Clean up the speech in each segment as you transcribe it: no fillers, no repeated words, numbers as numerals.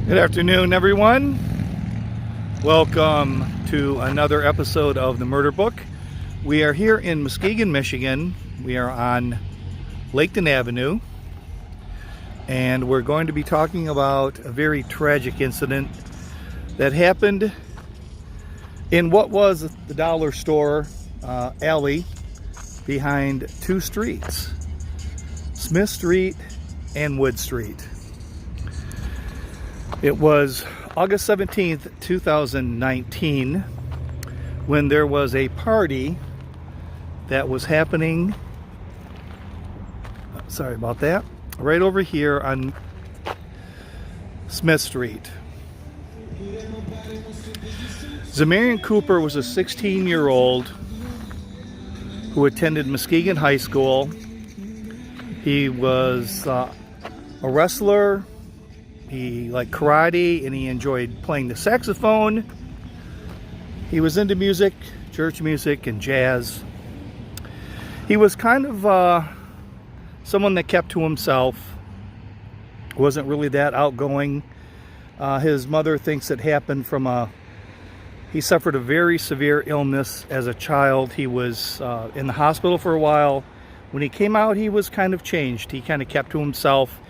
Good afternoon, everyone. Welcome to another episode of The Murder Book. We are here in Muskegon, Michigan. We are on Laketon Avenue, and we're going to be talking about a very tragic incident that happened in what was the dollar store alley behind two streets, Smith Street and Wood Street. It was August 17th, 2019, when there was a party that was happening, sorry about that, right over here on Smith Street. Zamarian Cooper was a 16-year-old who attended Muskegon High School. He was a wrestler. He liked karate, and he enjoyed playing the saxophone. He was into music, church music, and jazz. He was kind of someone that kept to himself. Wasn't really that outgoing. His mother thinks it happened from he suffered a very severe illness as a child. He was in the hospital for a while. When he came out, he was kind of changed. He kind of kept to himself.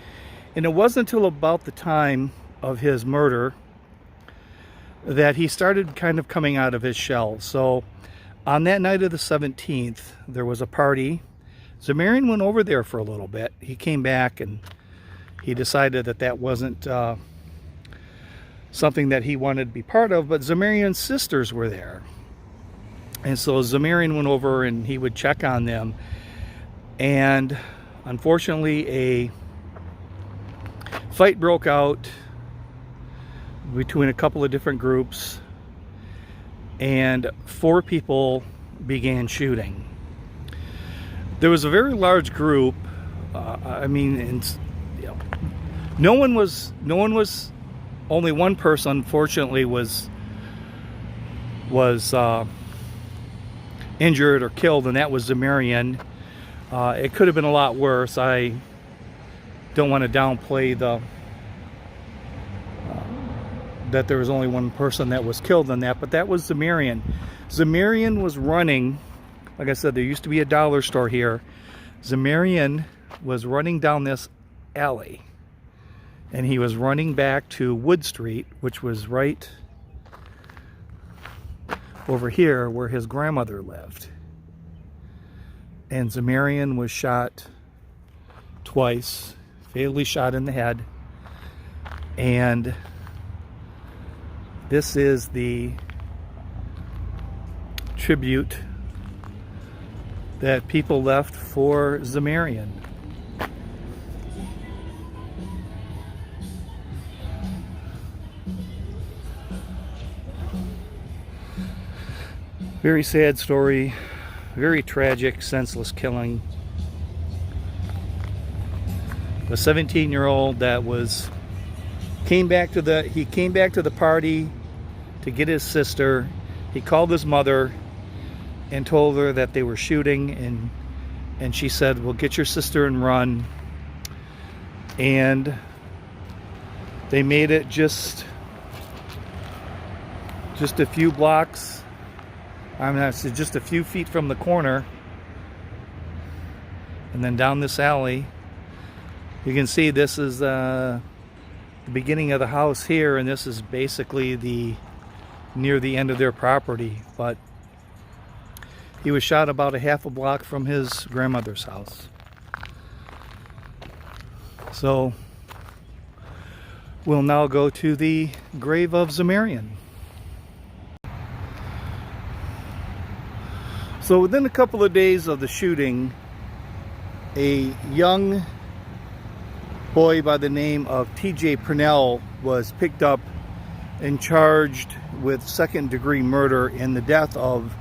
And it wasn't until about the time of his murder that he started kind of coming out of his shell. So on that night of the 17th, there was a party. Zamarian went over there for a little bit. He came back and he decided that that wasn't something that he wanted to be part of, but Zamarian's sisters were there. And so Zamarian went over and he would check on them. And unfortunately, a fight broke out between a couple of different groups, and 4 people began shooting. There was a very large group. No one was. Only one person, unfortunately, was injured or killed, and that was Zamarian. It could have been a lot worse. I don't want to downplay that there was only one person that was killed in that, but that was Zamarian. Zamarian was running. Like I said, there used to be a dollar store here. Zamarian was running down this alley, and he was running back to Wood Street, which was right over here where his grandmother lived. And Zamarian was shot twice, fatally shot in the head. And this is the tribute that people left for Zamarian. Very sad story, very tragic, senseless killing. A 17-year-old that came back to the party to get his sister. He called his mother and told her that they were shooting, and she said, "Well, get your sister and run." And they made it just a few blocks. Just a few feet from the corner, and then down this alley. You can see this is the beginning of the house here, and this is basically near the end of their property. But he was shot about a half a block from his grandmother's house. So we'll now go to the grave of Zamarian. So within a couple of days of the shooting, a young boy by the name of T.J. Purnell was picked up and charged with second-degree murder in the death of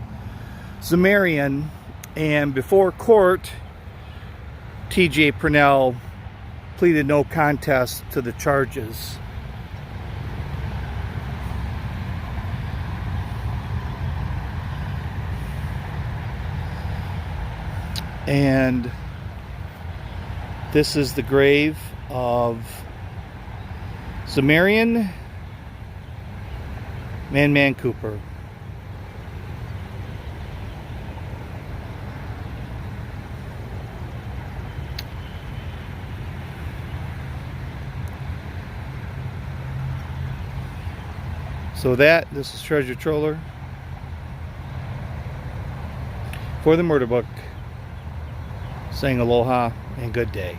Zamarian. And before court, T.J. Purnell pleaded no contest to the charges. And this is the grave of Zamarian Cooper. So this is Treasure Troller for the Murder Book, saying aloha and good day.